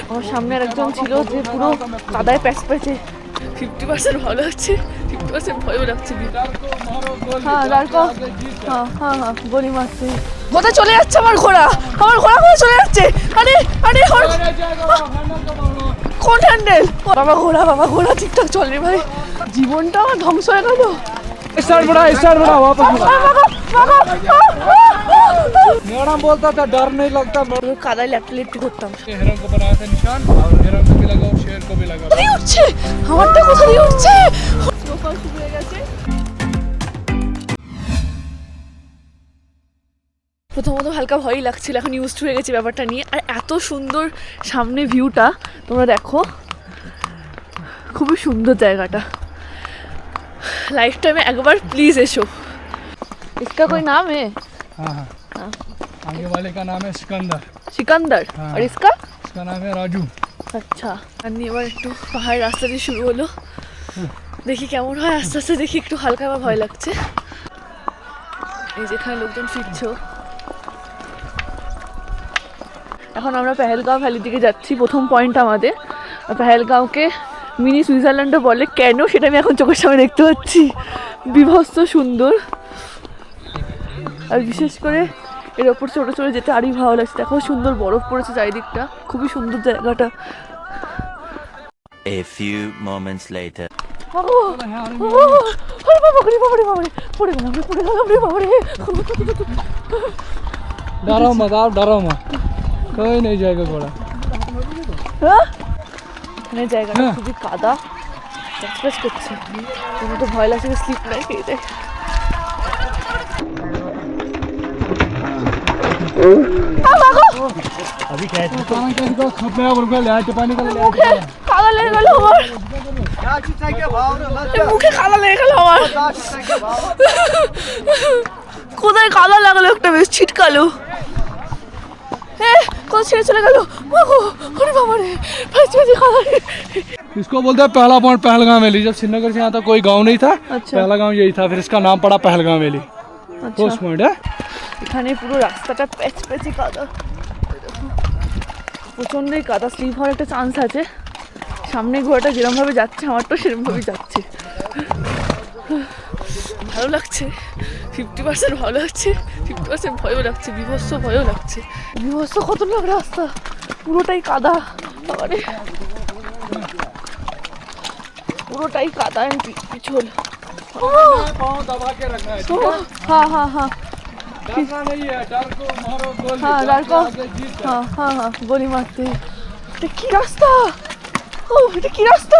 আমার সামনে একজন ছিল যে পুরো কাদায় প্যাচ প্যাচে। 50% ভালো লাগছে, 50% ভয়ও লাগছে। গলি মারছে। কোথায় চলে যাচ্ছে আমার ঘোড়া? আমার ঘোড়া কোথায় চলে যাচ্ছে? আরে আরে কোন হ্যান্ডেল? বাবা ঘোড়া ঠিকঠাক চলে ভাই। জীবনটা আমার ধ্বংস হয়ে গেল। स्टार्ट बढ़ा वापस मैडम बोलता था डर नहीं लगता। কাদায় ল্যাপটে করতাম। हिरन को बनाया था निशान और हिरन को भी लगा और शेर को भी लगा। উঠছে আমারটা কোথা দিয়ে উঠছে? স্নোফল শুরু হয়ে গেছে। প্রথমত হালকা ভয়ই লাগছিল, এখন ইউজড হয়ে গেছে ব্যাপারটা নিয়ে। আর এত সুন্দর সামনে ভিউটা, তোমরা দেখো, খুবই সুন্দর জায়গাটা। लाइफ टाइम में एक बार प्लीज एसो। इसका कोई नाम है? हाँ आगे वाले का नाम है सिकंदर। और इसका नाम है राजू। अच्छा এবার একটু পাহাড় রাস্তা দিয়ে শুরু হলো। দেখি কেমন হয়, আস্তে আস্তে দেখি। একটু হালকা বা ভয় লাগছে। এই যেখানে লোকজন ফিরছে। এখন আমরা পেহেলগাঁও ভ্যালি দিকে যাচ্ছি। প্রথম পয়েন্ট আমাদের। পেহেলগাঁওকে মিনি সুইজারল্যান্ডও বলে, কেন সেটা আমি এখন চোখের সামনে দেখতে পাচ্ছি। বিভৎস সুন্দর। আর বিশেষ করে এর ওপর ছোটো ছোটো যেতে আরই ভালো লাগছে। দেখো সুন্দর বরফ পড়েছে চারিদিকটা, খুবই সুন্দর জায়গাটা। A few moments later. डरो मत कोई नहीं जाएगा घोड़ा। এখানে জায়গাটা খুবই কাদা, প্যাচ করছে। আমার তো ভয় লাগছে স্লিপ নাই খেয়ে যায়। কাদা লেগে গেল আমার, মুখে কাদা লেগে গেল আমার। কোথায় কাদা লাগলো একটা, বেশ ছিটকালো। ছেড়ে চলে গেল। इसको बोलते हैं पहला पॉइंट पहलगाम वैली। जब श्रीनगर से यहाँ तक कोई गांव नहीं था, पहला गांव यही था, फिर इसका नाम पड़ा पहलगाम वैली। उस पॉइंट है। এখানে পুরো রাস্তাটা প্যাচ প্যাচে কাদা, প্রচন্ডই কাদা। স্লিপ হওয়ার একটা চান্স আছে। সামনে ঘোড়াটা যেরকমভাবে যাচ্ছে আমারটা সেরকমভাবেই যাচ্ছে। ভালো লাগছে, 50% ভালো লাগছে, 50% ভয়ও লাগছে। বিভৎস ভয়ও লাগছে। বিভৎস খতরনাক রাস্তা, পুরোটাই কাদা। পুরোটাই কাদা, পিছল। গলি মারতে। এটা কি রাস্তা? এটা কি রাস্তা?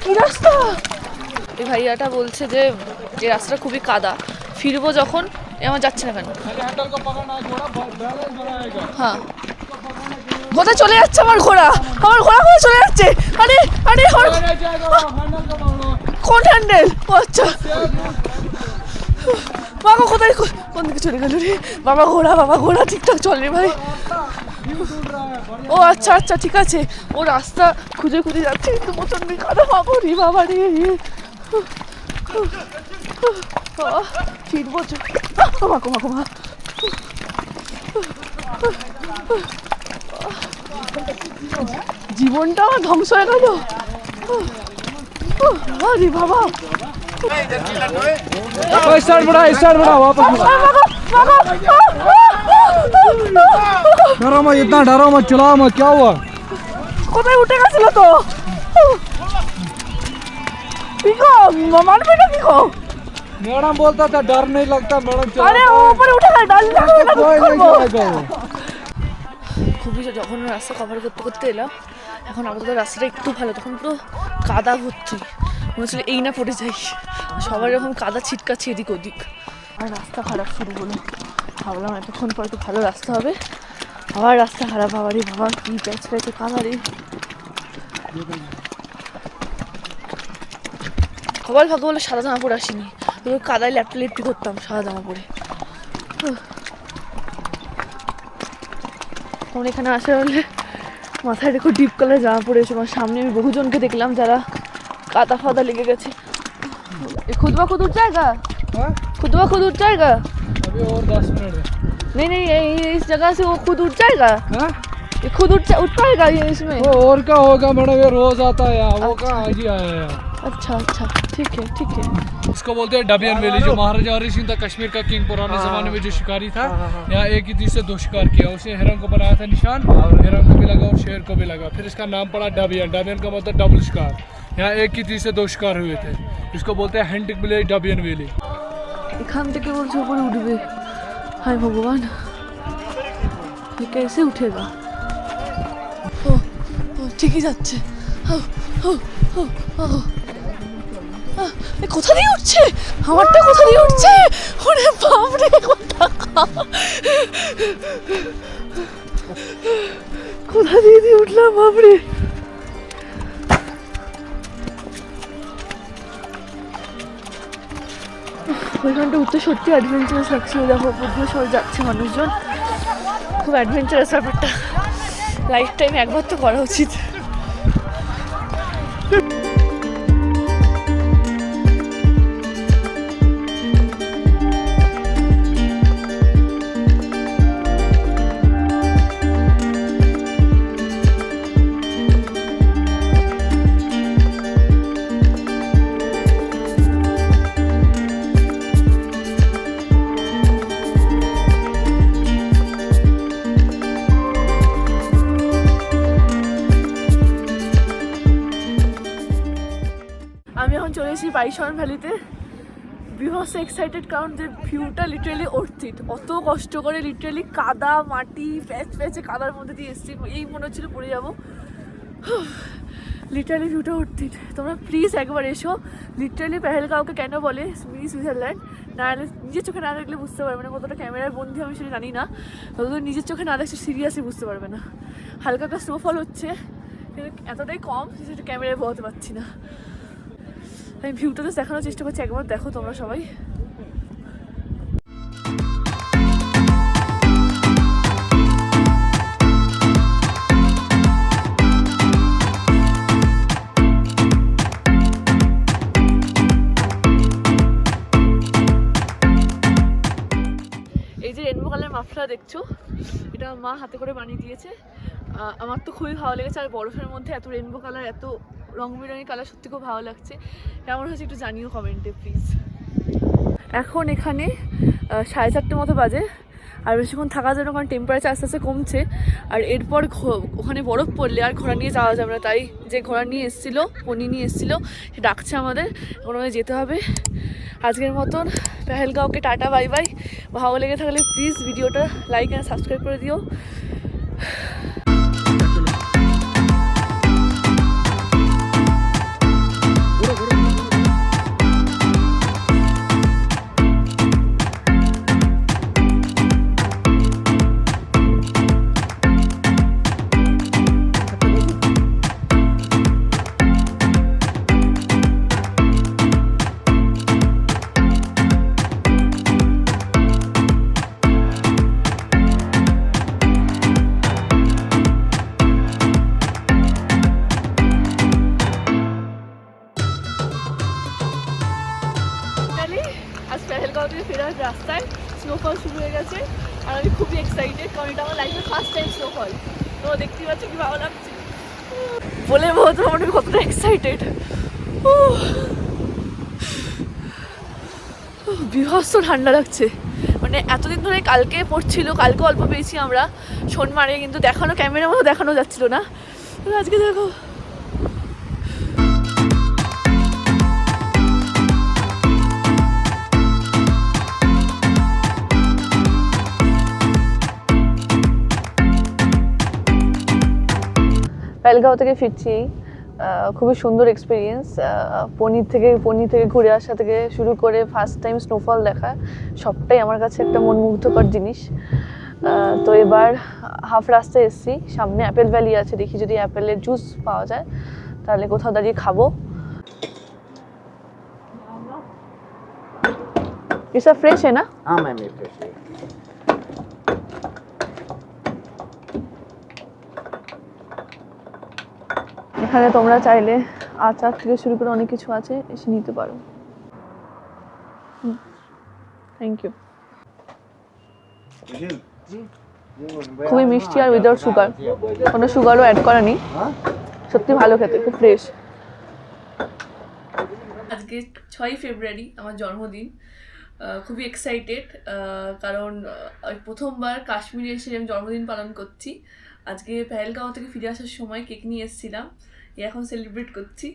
কি রাস্তা? এই ভাইয়াটা বলছে যে এই রাস্তাটা খুবই কাদা, ফিরবো যখন আমার যাচ্ছে না কেন। হ্যাঁ কোথায় চলে যাচ্ছে আমার ঘোড়া? আমার ঘোড়া কোথায় চলে যাচ্ছে? আরে আরে কোন হ্যান্ডেল? ও আচ্ছা, বাবা কোথায়, কোন দিকে চলে গেল রে? বাবা ঘোড়া ঠিকঠাক চলে ভাই। ও আচ্ছা আচ্ছা ঠিক আছে। ও রাস্তা খুঁজে খুঁজে যাচ্ছে, কিন্তু প্রচন্ড কাদা। বাবা রে ফিরবো। জীবনটা আমার ধ্বংস হয়ে গেল। আরে বাবা स्टार्ट बढ़ा वापस डरो मत, इतना डरो मत, चलाओ मत। क्या हुआ? কোথায় উঠে গেছিল তো? মারবে না কি গো? मैडम बोलता था डर नहीं लगता मैडम। আরে উপরে উঠে গেল, ডাল খুবই যখন রাস্তা কভার করতে করতে এলাম। এখন আপাতত রাস্তাটা একটু ভালো, তখন পুরো কাদা ভর্তি। মনে হচ্ছিল এই না পড়ে যাই। সবার এরকম কাদা ছিটকাচ্ছে এদিক ওদিক। আর রাস্তা খারাপ শুরু হলো। ভাবলাম এতক্ষণ পরে তো ভালো রাস্তা হবে, আবার রাস্তা খারাপ। আবারই বাবা কি প্যাচ প্যাচে কাদা রে। সবাই ভাগ্য বলে সাদা জামা পরে আসিনি, পুরো কাদায় ল্যাপটি করতাম সাদা জামা পরে। এখন এখানে আসা হলে মাথায় দেখো ডিপ কালার জামা পরেছে। আমার সামনে আমি বহুজনকে দেখলাম যারা কাদা ফাদা লেগে গেছে। खुदवा खुद उठ जाएगा, हाँ? खुदवा खुद उठ जाएगा। अभी और 10 मिनट है। नहीं नहीं इस जगह से वो खुद उठ जाएगा, हाँ? ये खुद उठ पाएगा ये इसमें। वो और क्या होगा मैडम, ये रोज आता है यहाँ, वो कहाँ आज ही आया है यहाँ। अच्छा अच्छा ठीक है ठीक है। इसको बोलते हैं डबियन वैली, जो महाराजा हरी सिंह था कश्मीर का किंग पुराने जमाने में जो शिकारी था। यहाँ एक ही तीर से 2 शिकार किया। उसने हिरन को बनाया था निशान, हिरन को भी लगा और शेर को भी लगा, फिर इसका नाम पड़ा डबियन। डबियन का मतलब डबल शिकार। यहाँ एक ही तीर से 2 शिकार हुए थे। इसको बोलते हैं हंटिंग विलेज डबियन वैली। এখান থেকে বলছে উপরে উঠবে। হায় ভগবান, कैसे उठेगा? ও ও ঠিকই যাচ্ছে। ও ও ও ও এ কোথা দিয়ে উঠছে? আমারটা কোথা দিয়ে উঠছে? ওরে বাপ রে, কোথা দিয়ে উঠলাম বাপরে। ওইখানটা উঠতে সত্যি অ্যাডভেঞ্চারাস লাগছিল। দেখো উপর সবাই যাচ্ছে মানুষজন, খুব অ্যাডভেঞ্চারাস ব্যাপারটা। লাইফ টাইম একবার তো করা উচিত। আমি এখন চলে এসেছি বাইশন ভ্যালিতে। বিহস এক্সাইটেড, কারণ যে ভিউটা লিটারেলি অর্থিত। অত কষ্ট করে লিটারেলি কাদা মাটি প্যাচে কাদার মধ্যে দিয়ে এসেছি, এই মনে হচ্ছিল পড়ে যাবো। লিটারালি ভিউটা অর্থিত। তোমরা প্লিজ একবার এসো। লিটারালি পেহেলগাঁওকে কেন বলে মিনি সুইজারল্যান্ড, না নিজের চোখে না দেখলে বুঝতে পারবে না। কতটা ক্যামেরার বন্ধু আমি সেটা জানি না, ততদিন নিজের চোখে না দেখছে সিরিয়াসলি বুঝতে পারবে না। হালকা একটা স্নোফল হচ্ছে, কিন্তু এতটাই কম সেটা ক্যামেরায় বোঝাতে পারছি না। আমি ভিউটা তো দেখানোর চেষ্টা করছি, একবার দেখো তোমরা সবাই। এই যে রেনবো কালার মাফলার দেখছো, এটা মা হাতে করে বানিয়ে দিয়েছে। আমার তো খুবই ভালো লেগেছে। আর বরফের মধ্যে এত রেনবো কালার, এত রং বেরঙি কালার সত্যি খুব ভালো লাগছে। কেমন হয়েছে একটু জানিও কমেন্টে প্লিজ। এখন এখানে 4:30 মতো বাজে, আর বেশিক্ষণ থাকা যাবে না, কারণ টেম্পারেচার আস্তে আস্তে কমছে। আর এরপর ওখানে বরফ পড়লে আর ঘোড়া নিয়ে যাওয়া যাবে না। তাই যে ঘোড়া নিয়ে এসেছিলো, পনি নিয়ে এসেছিলো, সে ডাকছে আমাদের, কোনো যেতে হবে। আজকের মতন পেহেলগাঁওকে টাটা বাই বাই। ভালো লেগে থাকলে প্লিজ ভিডিওটা লাইক অ্যান্ড সাবস্ক্রাইব করে দিও। আজ পেহেলগাঁও থেকে ফেরার রাস্তায় স্নোফল শুরু হয়ে গেছে, আর আমি খুবই এক্সাইটেড, কারণ এটা আমার লাইফের ফার্স্ট টাইম স্নোফল। তো দেখতেই পাচ্ছি কি ভালো লাগছে, বলে বোঝাতে পারবো না আমি কতটা এক্সাইটেড। বিভৎস ঠান্ডা লাগছে। মানে এতদিন ধরে কালকে পড়ছিল, কালকে অল্প পেয়েছি আমরা সোনমার্গে, কিন্তু দেখানো ক্যামেরার মতো দেখানো যাচ্ছিল না। আজকে দেখো পেহেলগাঁও থেকে ফিরছি। খুবই সুন্দর এক্সপিরিয়েন্স। পনি থেকে ঘুরে আসা থেকে শুরু করে ফার্স্ট টাইম স্নোফল দেখা, সবটাই আমার কাছে একটা মনমুগ্ধকর জিনিস। তো এবার হাফ রাস্তায় এসেছি, সামনে অ্যাপেল ভ্যালি আছে, দেখি যদি অ্যাপেলের জুস পাওয়া যায় তাহলে কোথাও দাঁড়িয়ে খাবো। ये सब फ्रेश है ना? हाँ मैम ये फ्रेश है। এখানে তোমরা চাইলে আচার থেকে শুরু করে অনেক কিছু আছে, এসে নিতে পারো। Thank you. খুবই মিষ্টি আর উইদাউট সুগার, কোনো সুগারও অ্যাড করা নেই, সত্যি ভালো খেতে, খুব ফ্রেশ। আজকে 6ই ফেব্রুয়ারি আমার জন্মদিন। খুবই এক্সাইটেড, কারণ প্রথমবার কাশ্মীরে এসে আমি জন্মদিন পালন করছি। আজকে পেহেলগাঁও থেকে ফিরে আসার সময় কেক নিয়ে এসেছিলাম, এখন সেলিব্রেট করছি।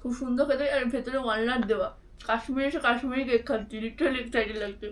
খুব সুন্দর খেতে, আর ভেতরে ওয়ালনাট দেওয়া। কাশ্মীরে এসে কাশ্মীরি কেক খাচ্ছি, লিটারালি এক্সাইটেড লাগছে।